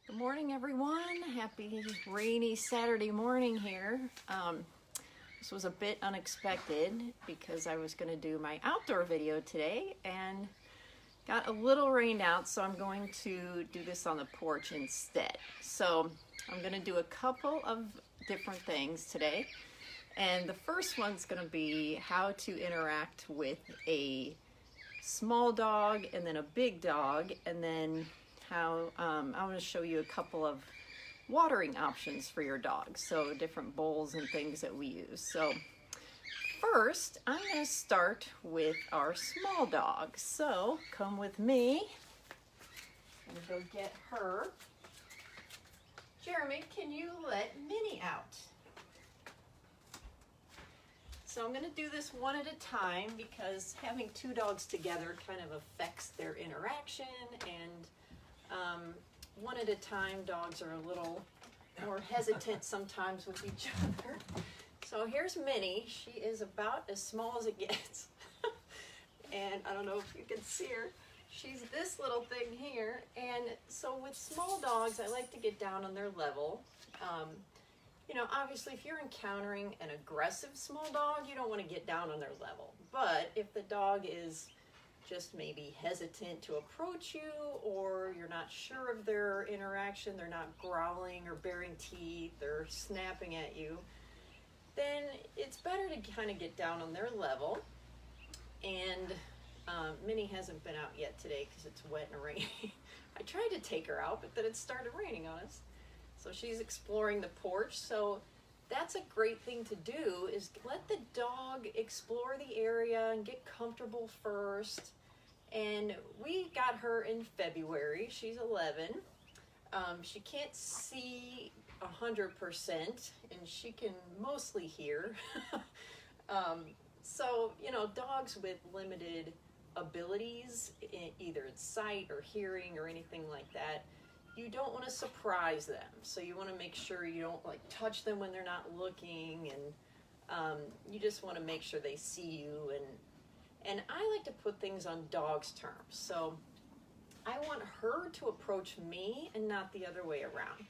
Good morning, everyone. Happy rainy Saturday morning here. This was a bit unexpected because I was going to do my outdoor video today and got a little rained out, so I'm going to do this on the porch instead. So I'm going to do a couple of different things today. And the first one's going to be how to interact with a small dog and then a big dog, and then how I'm going to show you a couple of watering options for your dog, so different bowls and things that we use. So first I'm going to start with our small dog, so come with me. I'm going to go get her. Jeremy, can you let Minnie out? So I'm going to do this one at a time because having two dogs together kind of affects their interaction, and one at a time, dogs are a little more hesitant sometimes with each other. So here's Minnie. She is about as small as it gets. And I don't know if you can see her. She's this little thing here. And so with small dogs, I like to get down on their level. You know, obviously if you're encountering an aggressive small dog, you don't want to get down on their level. But if the dog is just maybe hesitant to approach you, or you're not sure of their interaction, they're not growling or baring teeth or snapping at you, then it's better to kind of get down on their level. And Minnie hasn't been out yet today because it's wet and rainy. I tried to take her out, but then it started raining on us. So she's exploring the porch. So that's a great thing to do, is let the dog explore the area and get comfortable first. And we got her in February. She's 11. She can't see 100%, and she can mostly hear. So, you know, dogs with limited abilities, either in sight or hearing or anything like that, you don't want to surprise them. So you want to make sure you don't like touch them when they're not looking, and you just want to make sure they see you. And I like to put things on dog's terms. So I want her to approach me and not the other way around.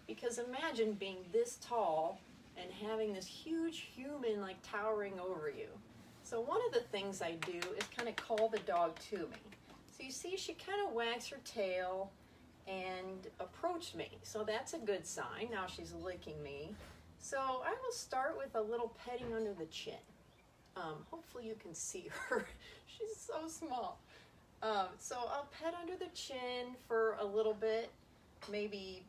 Because imagine being this tall and having this huge human like towering over you. So one of the things I do is kind of call the dog to me. So you see she kind of wags her tail and approached me. So that's a good sign. Now she's licking me. So I will start with a little petting under the chin. Hopefully you can see her. She's so small. So I'll pet under the chin for a little bit, maybe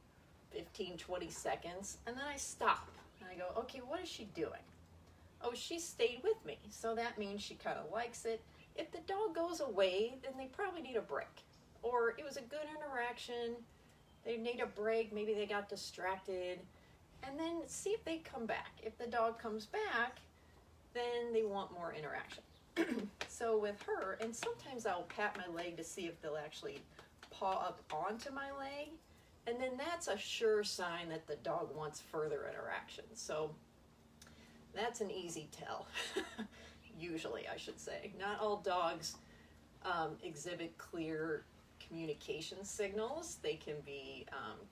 15-20 seconds, and then I stop. And I go, okay, what is she doing? Oh, she stayed with me. So that means she kind of likes it. If the dog goes away, then they probably need a break. Or it was a good interaction, they need a break, maybe they got distracted, and then see if they come back. If the dog comes back, then they want more interaction. So with her, and sometimes I'll pat my leg to see if they'll actually paw up onto my leg, and then that's a sure sign that the dog wants further interaction. So that's an easy tell, usually I should say. Not all dogs exhibit clear communication signals. They can be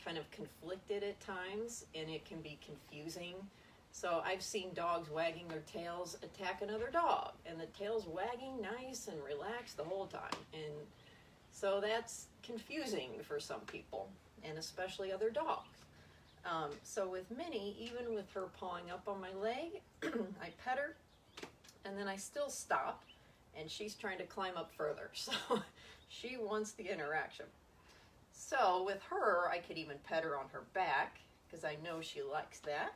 kind of conflicted at times, and it can be confusing. So I've seen dogs wagging their tails attack another dog, and the tail's wagging nice and relaxed the whole time. And so that's confusing for some people, and especially other dogs. So with Minnie, even with her pawing up on my leg, I pet her, and then I still stop, and she's trying to climb up further. So she wants the interaction. So with her, I could even pet her on her back because I know she likes that.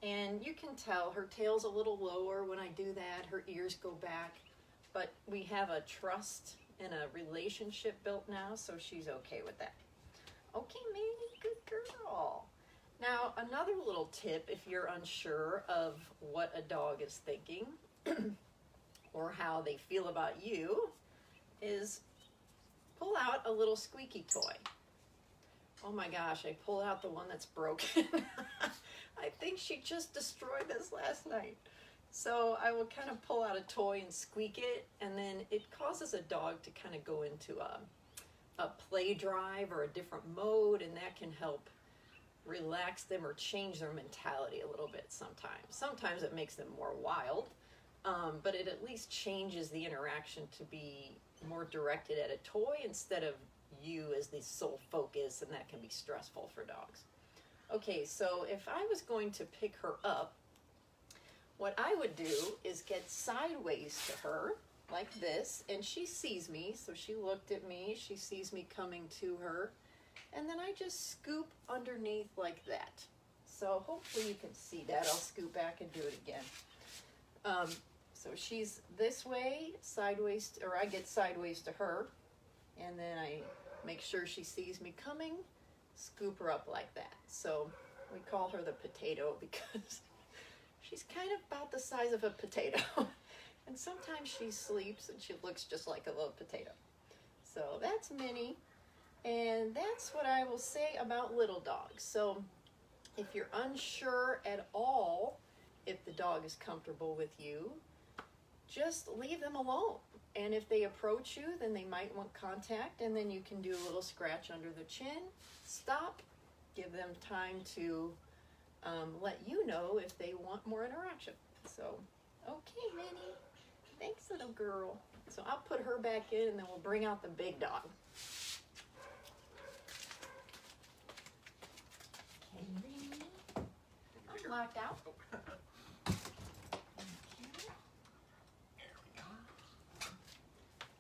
And you can tell her tail's a little lower when I do that. Her ears go back. But we have a trust and a relationship built now, so she's okay with that. Okay, Minnie, good girl. Now, another little tip if you're unsure of what a dog is thinking or how they feel about you is pull out a little squeaky toy. Oh my gosh, I pulled out the one that's broken. I think she just destroyed this last night. So I will kind of pull out a toy and squeak it, and then it causes a dog to kind of go into a play drive or a different mode, and that can help relax them or change their mentality a little bit sometimes. Sometimes it makes them more wild, but it at least changes the interaction to be more directed at a toy instead of you as the sole focus, and that can be stressful for dogs. Okay, so if I was going to pick her up, what I would do is get sideways to her like this, and she sees me, so she looked at me, she sees me coming to her, and then I just scoop underneath like that. So hopefully you can see that. I'll scoop back and do it again. So she's this way, sideways, or I get sideways to her, and then I make sure she sees me coming, scoop her up like that. So we call her the potato because she's kind of about the size of a potato. And sometimes she sleeps and she looks just like a little potato. So that's Minnie. And that's what I will say about little dogs. So if you're unsure at all if the dog is comfortable with you, just leave them alone. And if they approach you, then they might want contact, and then you can do a little scratch under the chin, stop, give them time to let you know if they want more interaction. So, okay, Minnie. Thanks, little girl. So I'll put her back in, and then we'll bring out the big dog. Okay, Minnie. I'm locked out.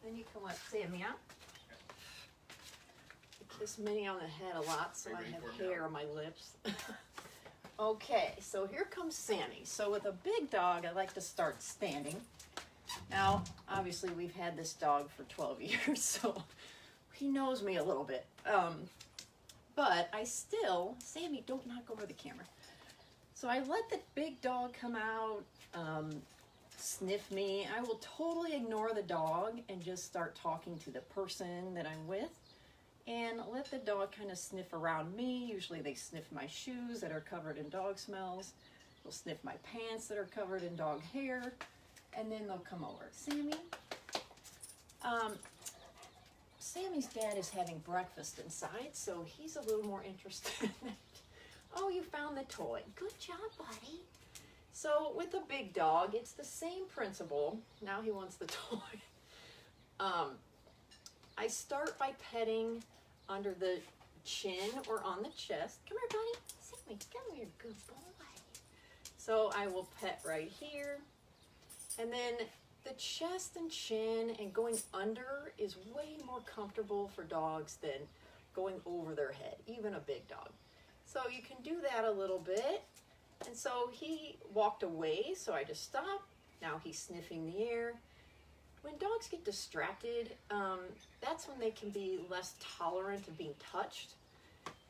Then you can let Sammy out. I kiss Minnie on the head a lot, so I have hair on my lips. Okay, so here comes Sammy. So with a big dog, I like to start standing. Now, obviously, we've had this dog for 12 years, so he knows me a little bit. But I still, Sammy, don't knock over the camera. So I let the big dog come out, sniff me. I will totally ignore the dog and just start talking to the person that I'm with, and let the dog kind of sniff around me. Usually they sniff my shoes that are covered in dog smells. They'll sniff my pants that are covered in dog hair, and then they'll come over. Sammy? Sammy's dad is having breakfast inside, so he's a little more interested in it. Oh, you found the toy. Good job, buddy. So with a big dog, it's the same principle. Now he wants the toy. I start by petting under the chin or on the chest. Come here, buddy. Sammy, come here, good boy. So I will pet right here. And then the chest and chin and going under is way more comfortable for dogs than going over their head, even a big dog. So you can do that a little bit. And so he walked away, so I just stopped. Now he's sniffing the air. When dogs get distracted, that's when they can be less tolerant of being touched.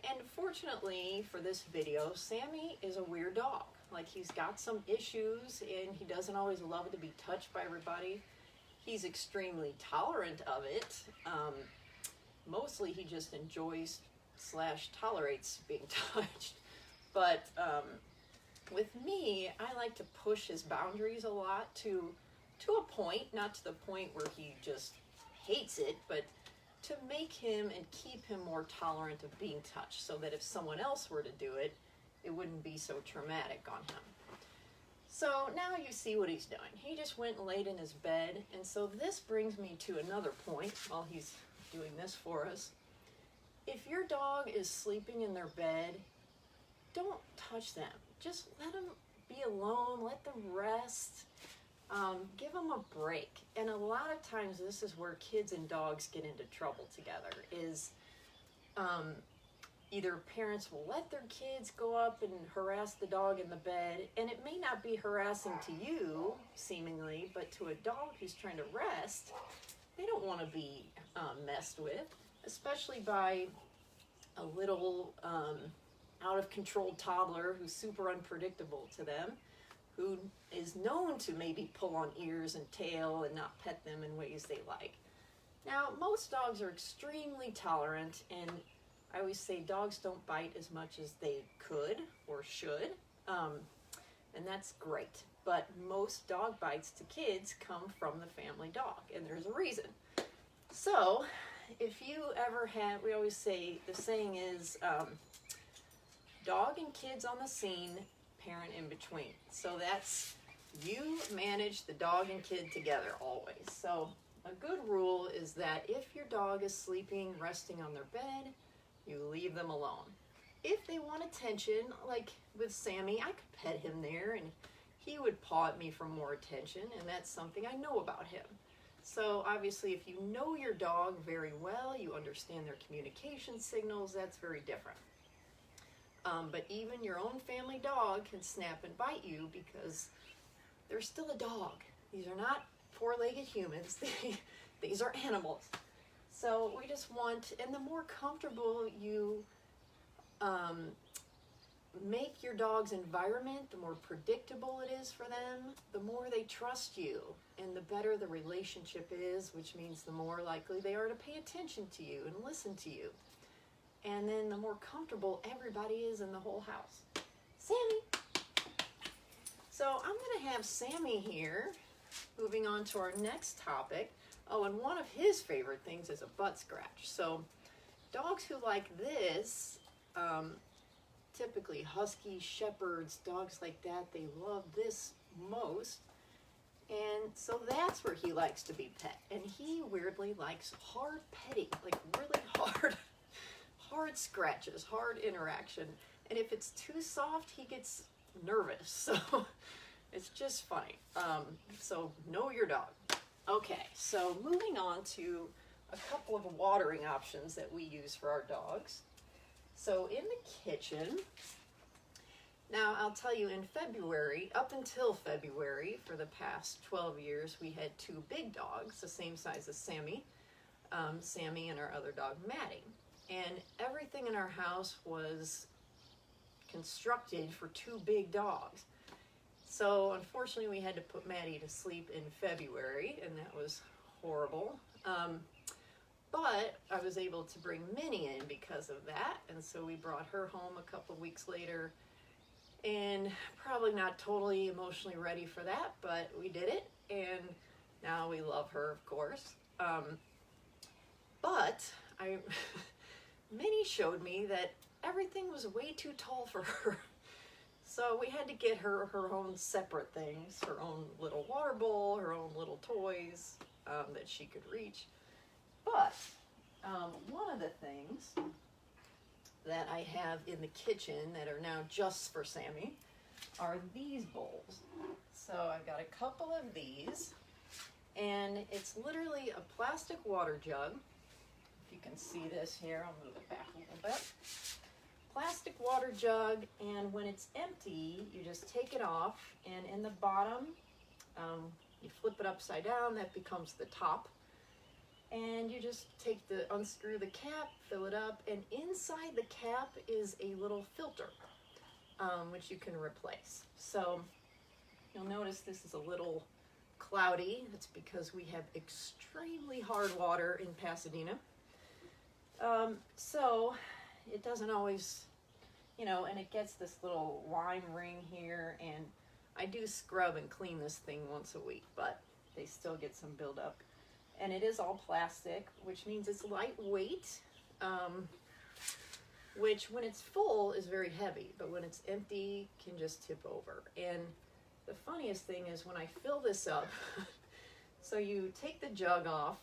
And fortunately for this video, Sammy is a weird dog. Like, he's got some issues and he doesn't always love to be touched by everybody. He's extremely tolerant of it. Mostly he just enjoys / tolerates being touched. But with me, I like to push his boundaries a lot to a point, not to the point where he just hates it, but to make him and keep him more tolerant of being touched, so that if someone else were to do it, it wouldn't be so traumatic on him. So now you see what he's doing. He just went and laid in his bed, and so this brings me to another point while he's doing this for us. If your dog is sleeping in their bed, don't touch them. Just let them be alone, let them rest, give them a break. And a lot of times this is where kids and dogs get into trouble together, is either parents will let their kids go up and harass the dog in the bed, and it may not be harassing to you, seemingly, but to a dog who's trying to rest, they don't want to be messed with, especially by a little out-of-control toddler who's super unpredictable to them, who is known to maybe pull on ears and tail and not pet them in ways they like. Now, most dogs are extremely tolerant, and I always say dogs don't bite as much as they could or should, and that's great. But most dog bites to kids come from the family dog, and there's a reason. So, if you ever have, we always say, the saying is, dog and kids on the scene, parent in between. So that's, you manage the dog and kid together always. So a good rule is that if your dog is sleeping, resting on their bed, you leave them alone. If they want attention, like with Sammy, I could pet him there and he would paw at me for more attention, and that's something I know about him. So obviously if you know your dog very well, you understand their communication signals, that's very different. But even your own family dog can snap and bite you because they're still a dog. These are not four-legged humans. These are animals. So we just want, and the more comfortable you make your dog's environment, the more predictable it is for them, the more they trust you, and the better the relationship is, which means the more likely they are to pay attention to you and listen to you. And then the more comfortable everybody is in the whole house. Sammy! So I'm going to have Sammy here, moving on to our next topic. Oh, and one of his favorite things is a butt scratch. So dogs who like this, typically huskies, shepherds, dogs like that, they love this most. And so that's where he likes to be pet. And he weirdly likes hard petting, like really hard scratches, hard interaction. And if it's too soft, he gets nervous. So it's just funny. So know your dog. Okay, so moving on to a couple of watering options that we use for our dogs. So in the kitchen, now I'll tell you, in February, up until February, for the past 12 years, we had two big dogs, the same size as Sammy, Sammy and our other dog, Maddie. And everything in our house was constructed for two big dogs. So unfortunately we had to put Maddie to sleep in February, and that was horrible. But I was able to bring Minnie in because of that, and so we brought her home a couple of weeks later, and probably not totally emotionally ready for that, but we did it, and now we love her, of course. But Minnie showed me that everything was way too tall for her. So we had to get her her own separate things, her own little water bowl, her own little toys that she could reach. But one of the things that I have in the kitchen that are now just for Sammy are these bowls. So I've got a couple of these, and it's literally a plastic water jug. If you can see this here, I'll move it back a little bit. Plastic water jug, and when it's empty, you just take it off, and in the bottom, you flip it upside down, that becomes the top. And you just unscrew the cap, fill it up, and inside the cap is a little filter, which you can replace. So you'll notice this is a little cloudy. That's because we have extremely hard water in Pasadena. So it doesn't always, and it gets this little lime ring here, and I do scrub and clean this thing once a week, but they still get some buildup. And it is all plastic, which means it's lightweight, which when it's full is very heavy, but when it's empty can just tip over. And the funniest thing is when I fill this up, so you take the jug off,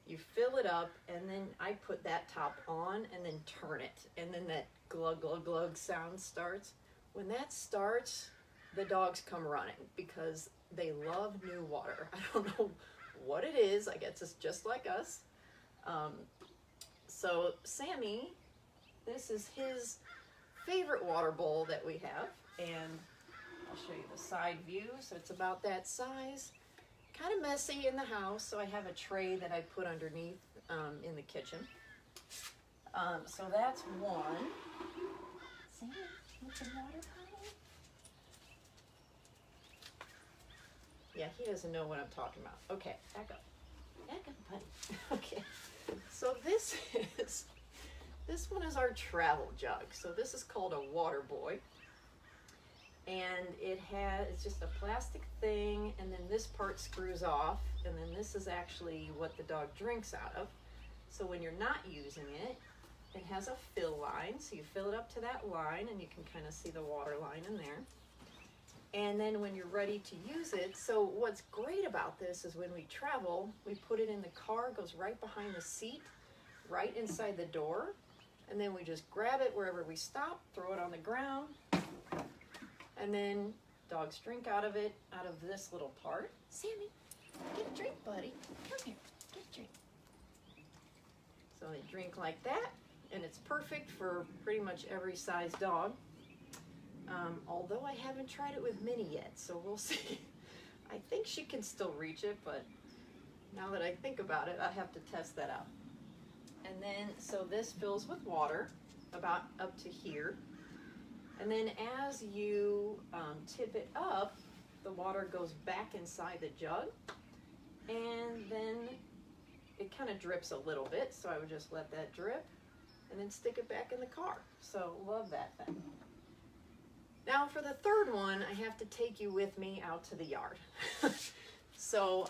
you fill it up, and then I put that top on and then turn it, and then that glug glug glug sound starts. When that starts, the dogs come running because they love new water. I don't know what it is. I guess it's just like us. So Sammy, this is his favorite water bowl that we have, and I'll show you the side view. So it's about that size. Kind of messy in the house, so I have a tray that I put underneath in the kitchen. So that's one. Sammy, want some water, honey? Yeah, he doesn't know what I'm talking about. Okay, back up. Back up, buddy. Okay, so this one is our travel jug. So this is called a water boy. And it's just a plastic thing, and then this part screws off, and then this is actually what the dog drinks out of. So when you're not using it, it has a fill line, so you fill it up to that line, and you can kind of see the water line in there. And then when you're ready to use it, so what's great about this is when we travel, we put it in the car, it goes right behind the seat, right inside the door, and then we just grab it wherever we stop, throw it on the ground, and then dogs drink out of it, out of this little part. Sammy, get a drink, buddy. Come here, get a drink. So they drink like that, and it's perfect for pretty much every size dog. Although I haven't tried it with Minnie yet, so we'll see. I think she can still reach it, but now that I think about it, I have to test that out. And then, so this fills with water, about up to here. And then as you tip it up, the water goes back inside the jug, and then it kind of drips a little bit, so I would just let that drip, and then stick it back in the car. So love that thing. Now for the third one, I have to take you with me out to the yard. So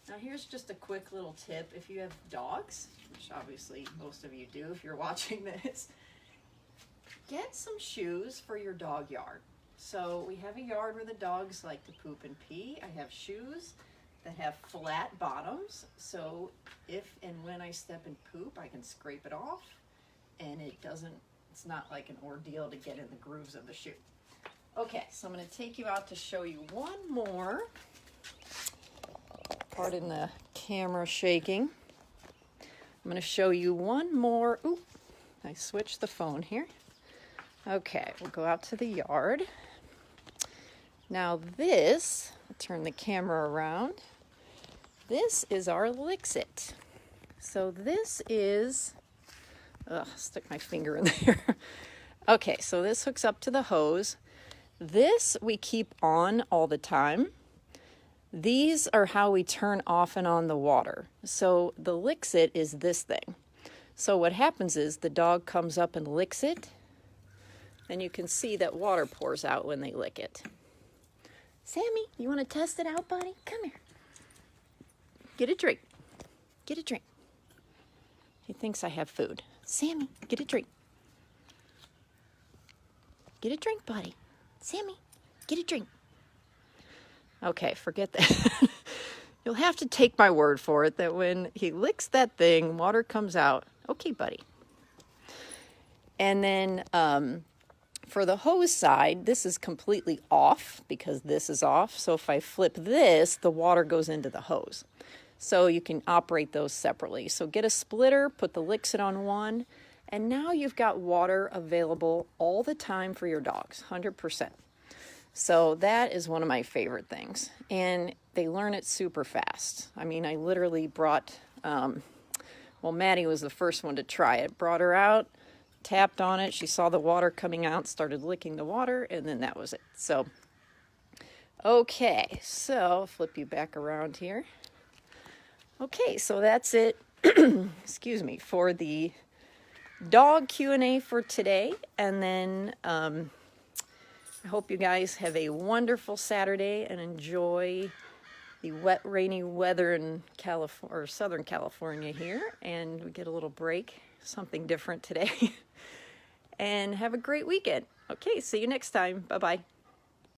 now here's just a quick little tip. If you have dogs, which obviously most of you do if you're watching this, get some shoes for your dog yard. So we have a yard where the dogs like to poop and pee. I have shoes that have flat bottoms, so if and when I step and poop, I can scrape it off, and it's not like an ordeal to get in the grooves of the shoe. Okay, so I'm going to take you out to show you one more. Pardon the camera shaking. I'm going to show you one more. Ooh, I switched the phone here. Okay, we'll go out to the yard. Now this, I'll turn the camera around. This is our Lixit. So this is, stuck my finger in there. Okay, so this hooks up to the hose. This we keep on all the time. These are how we turn off and on the water. So the Lixit is this thing. So what happens is the dog comes up and licks it, and you can see that water pours out when they lick it. Sammy, you want to test it out, buddy? Come here. Get a drink. Get a drink. He thinks I have food. Sammy, get a drink. Get a drink, buddy. Sammy, get a drink. Okay, forget that. You'll have to take my word for it that when he licks that thing, water comes out. Okay, buddy. And then for the hose side, this is completely off because this is off. So if I flip this, the water goes into the hose. So you can operate those separately. So get a splitter, put the Lixit on one, and now you've got water available all the time for your dogs, 100%. So that is one of my favorite things. And they learn it super fast. I mean, I literally brought, Maddie was the first one to try it. Brought her out, tapped on it. She saw the water coming out, started licking the water, and then that was it. So, okay, so I'll flip you back around here. Okay, so that's it, excuse me, for the dog Q&A for today. And then I hope you guys have a wonderful Saturday and enjoy the wet, rainy weather in California or Southern California here. And we get a little break, something different today. And have a great weekend. Okay, see you next time. Bye-bye.